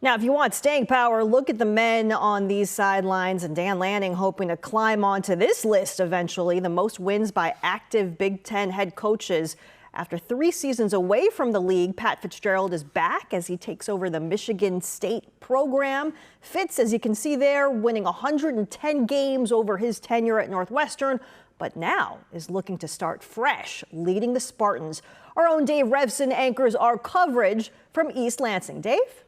Now, if you want staying power, look at the men on these sidelines, and Dan Lanning hoping to climb onto this list eventually, the most wins by active Big Ten head coaches. After 3 seasons away from the league, Pat Fitzgerald is back as he takes over the Michigan State program. Fitz, as you can see there, winning 110 games over his tenure at Northwestern, but now is looking to start fresh, leading the Spartans. Our own Dave Revson anchors our coverage from East Lansing. Dave?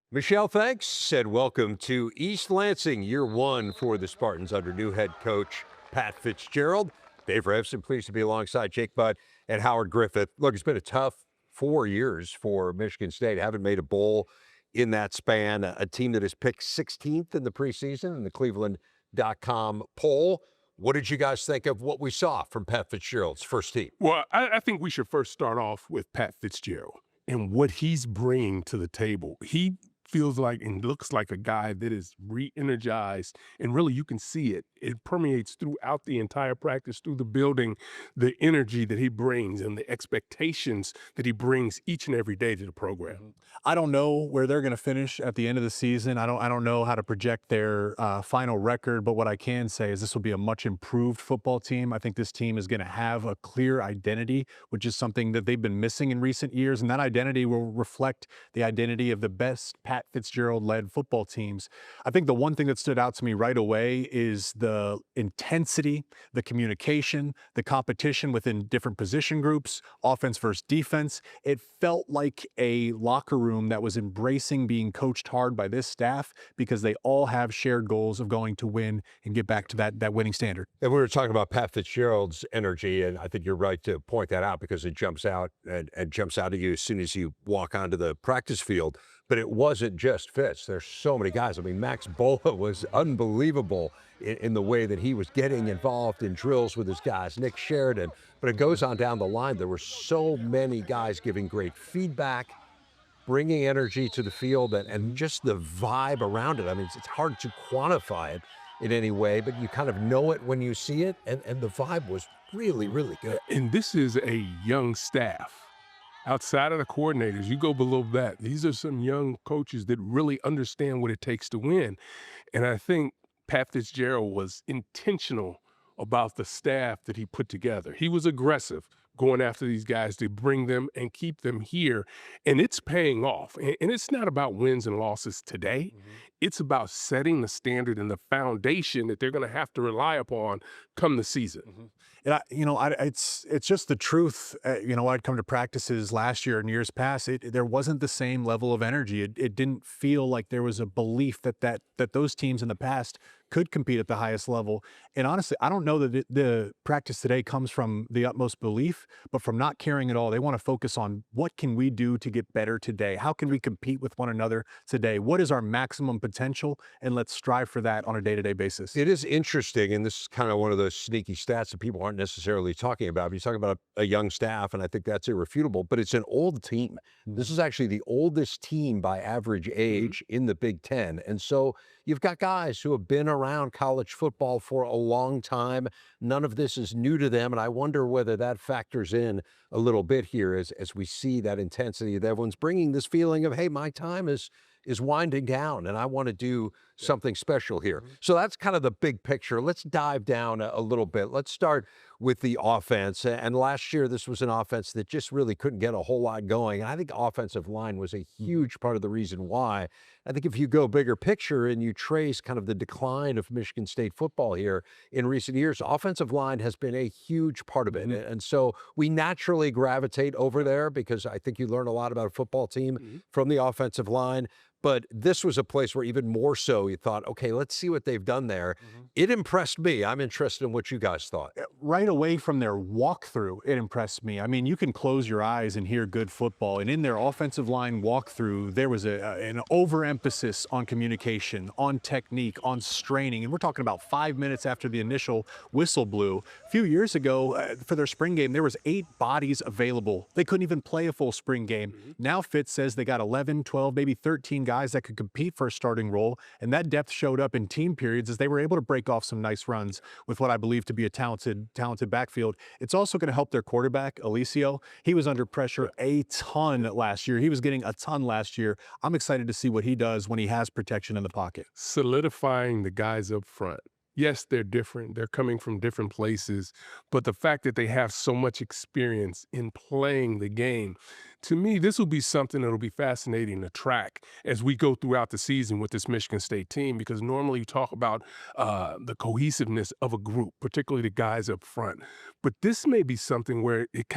Michelle, thanks, and welcome to East Lansing, year 1 for the Spartans under new head coach Pat Fitzgerald. Dave Revson, pleased to be alongside Jake Butt and Howard Griffith. Look, it's been a tough 4 years for Michigan State. Haven't made a bowl in that span. A team that is picked 16th in the preseason in the Cleveland.com poll. What did you guys think of what we saw from Pat Fitzgerald's first team? Well, I think we should first start off with Pat Fitzgerald and what he's bringing to the table. He feels like and looks like a guy that is re-energized, and really you can see it. It permeates throughout the entire practice, through the building, the energy that he brings and the expectations that he brings each and every day to the program. I don't know where they're going to finish at the end of the season. I don't know how to project their final record, but what I can say is this will be a much improved football team. I think this team is going to have a clear identity, which is something that they've been missing in recent years, and that identity will reflect the identity of the best Pat Fitzgerald-led football teams. I think the one thing that stood out to me right away is the intensity, the communication, the competition within different position groups, offense versus defense. It felt like a locker room that was embracing being coached hard by this staff because they all have shared goals of going to win and get back to that winning standard. And we were talking about Pat Fitzgerald's energy, and I think you're right to point that out because it jumps out and jumps out at you as soon as you walk onto the practice field. But it wasn't just Fitz. There's so many guys. I mean, Max Bola was unbelievable in the way that he was getting involved in drills with his guys, Nick Sheridan. But it goes on down the line. There were so many guys giving great feedback, bringing energy to the field, and just the vibe around it. I mean, it's hard to quantify it in any way, but you kind of know it when you see it, and the vibe was really, really good. And this is a young staff. Outside of the coordinators, you go below that. These are some young coaches that really understand what it takes to win. And I think Pat Fitzgerald was intentional about the staff that he put together. He was aggressive going after these guys to bring them and keep them here. And it's paying off. And it's not about wins and losses today. It's about setting the standard and the foundation that they're going to have to rely upon come the season. And it's just the truth. I'd come to practices last year and years past. There wasn't the same level of energy. It didn't feel like there was a belief that those teams in the past could compete at the highest level. And honestly, I don't know that the practice today comes from the utmost belief, but from not caring at all. They want to focus on what can we do to get better today? How can we compete with one another today? What is our maximum potential? And let's strive for that on a day-to-day basis. It is interesting, and this is kind of one of those sneaky stats that people aren't necessarily talking about. You're talking about a young staff, and I think that's irrefutable, but it's an old team. This is actually the oldest team by average age in the Big Ten. And so you've got guys who have been around college football for a long time. None of this is new to them, and I wonder whether that factors in a little bit here as we see that intensity that everyone's bringing this feeling of, hey, my time is winding down and I want to do something special here. So that's kind of the big picture. Let's dive down a little bit. Let's start with the offense. And last year, this was an offense that just really couldn't get a whole lot going. And I think offensive line was a huge part of the reason why. I think if you go bigger picture and you trace kind of the decline of Michigan State football here in recent years, offensive line has been a huge part of it. And so we naturally gravitate over there because I think you learn a lot about a football team from the offensive line. But this was a place where even more so you thought, okay, let's see what they've done there. It impressed me. I'm interested in what you guys thought. Right away from their walkthrough, it impressed me. I mean, you can close your eyes and hear good football. And in their offensive line walkthrough, there was an overemphasis on communication, on technique, on straining. And we're talking about 5 minutes after the initial whistle blew. A few years ago, for their spring game, there was 8 bodies available. They couldn't even play a full spring game. Now Fitz says they got 11, 12, maybe 13 guys that could compete for a starting role, and that depth showed up in team periods as they were able to break off some nice runs with what I believe to be a talented backfield. It's also going to help their quarterback, Alicio. He was under pressure a ton last year. He was getting a ton last year. I'm excited to see what he does when he has protection in the pocket. Solidifying the guys up front. Yes, they're different. They're coming from different places, but the fact that they have so much experience in playing the game, to me, this will be something that'll be fascinating to track as we go throughout the season with this Michigan State team, because normally you talk about the cohesiveness of a group, particularly the guys up front. But this may be something where it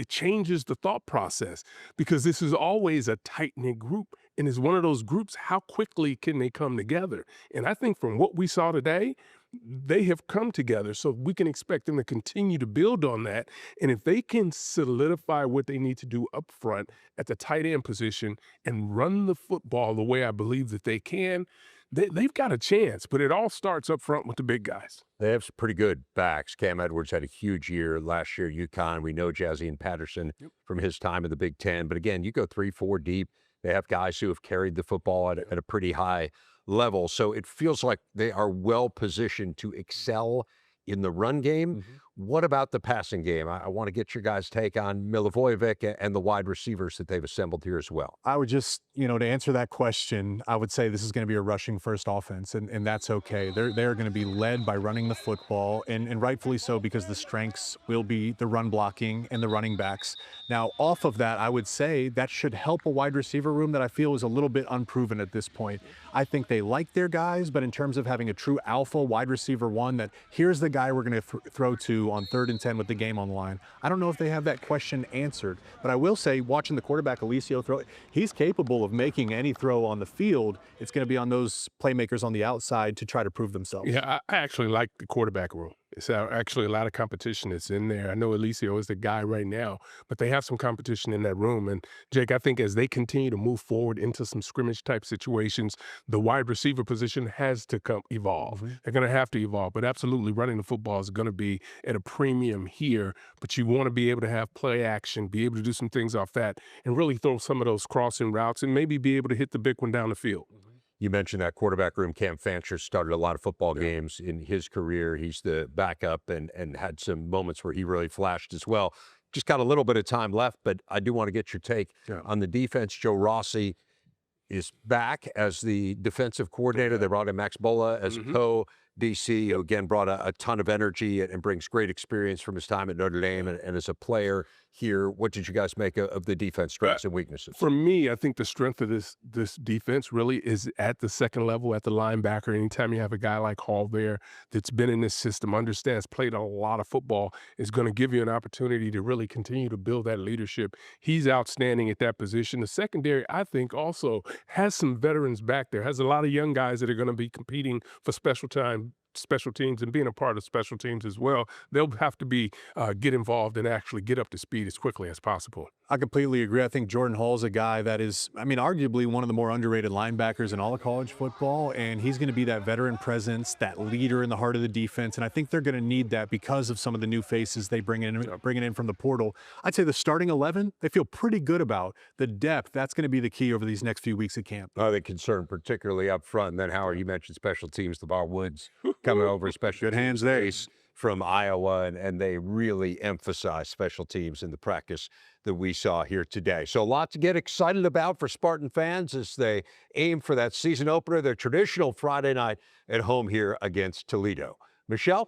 changes the thought process, because this is always a tight-knit group. And it's one of those groups, how quickly can they come together? And I think from what we saw today, they have come together. So we can expect them to continue to build on that. And if they can solidify what they need to do up front at the tight end position and run the football the way I believe that they can, they've got a chance. But it all starts up front with the big guys. They have some pretty good backs. Cam Edwards had a huge year last year. UConn, we know Jazzy and Patterson from his time in the Big Ten. But again, you go 3-4 deep. They have guys who have carried the football at a pretty high level. So it feels like they are well positioned to excel in the run game. What about the passing game? I want to get your guys' take on Milivojevic and the wide receivers that they've assembled here as well. I would just, to answer that question, I would say this is going to be a rushing first offense, and that's okay. They're going to be led by running the football, and rightfully so, because the strengths will be the run blocking and the running backs. Now, off of that, I would say that should help a wide receiver room that I feel is a little bit unproven at this point. I think they like their guys, but in terms of having a true alpha wide receiver one, that here's the guy we're going to throw to on 3rd and 10 with the game on the line. I don't know if they have that question answered, but I will say, watching the quarterback Alicio throw, he's capable of making any throw on the field. It's going to be on those playmakers on the outside to try to prove themselves. Yeah, I actually like the quarterback room. It's actually a lot of competition that's in there. I know Alicio is the guy right now, but they have some competition in that room. And Jake, I think as they continue to move forward into some scrimmage type situations, the wide receiver position has to evolve. They're going to have to evolve, but absolutely running the football is going to be at a premium here. But you want to be able to have play action, be able to do some things off that, and really throw some of those crossing routes and maybe be able to hit the big one down the field. You mentioned that quarterback room. Cam Fancher started a lot of football games in his career. He's the backup and had some moments where he really flashed as well. Just got a little bit of time left, but I do want to get your take on the defense. Joe Rossi is back as the defensive coordinator. They brought in Max Bola as co-DC, who again brought a ton of energy and brings great experience from his time at Notre Dame and as a player here. What did you guys make of the defense strengths and weaknesses? For me, I think the strength of this defense really is at the second level, at the linebacker. Anytime you have a guy like Hall there that's been in this system, understands, played a lot of football, is going to give you an opportunity to really continue to build that leadership. He's outstanding at that position. The secondary, I think, also has some veterans back there, has a lot of young guys that are going to be competing for special teams and being a part of special teams as well. They'll have to be get involved and actually get up to speed as quickly as possible. I completely agree. I think Jordan Hall's a guy that is, arguably one of the more underrated linebackers in all of college football, and he's going to be that veteran presence, that leader in the heart of the defense, and I think they're going to need that because of some of the new faces they bring in from the portal. I'd say the starting 11, they feel pretty good about. The depth, that's going to be the key over these next few weeks at camp. Are they concerned particularly up front? And then, Howard, you mentioned special teams, LeVar Woods coming over, especially good hands there from Iowa, and they really emphasize special teams in the practice that we saw here today. So a lot to get excited about for Spartan fans as they aim for that season opener, their traditional Friday night at home here against Toledo. Michelle?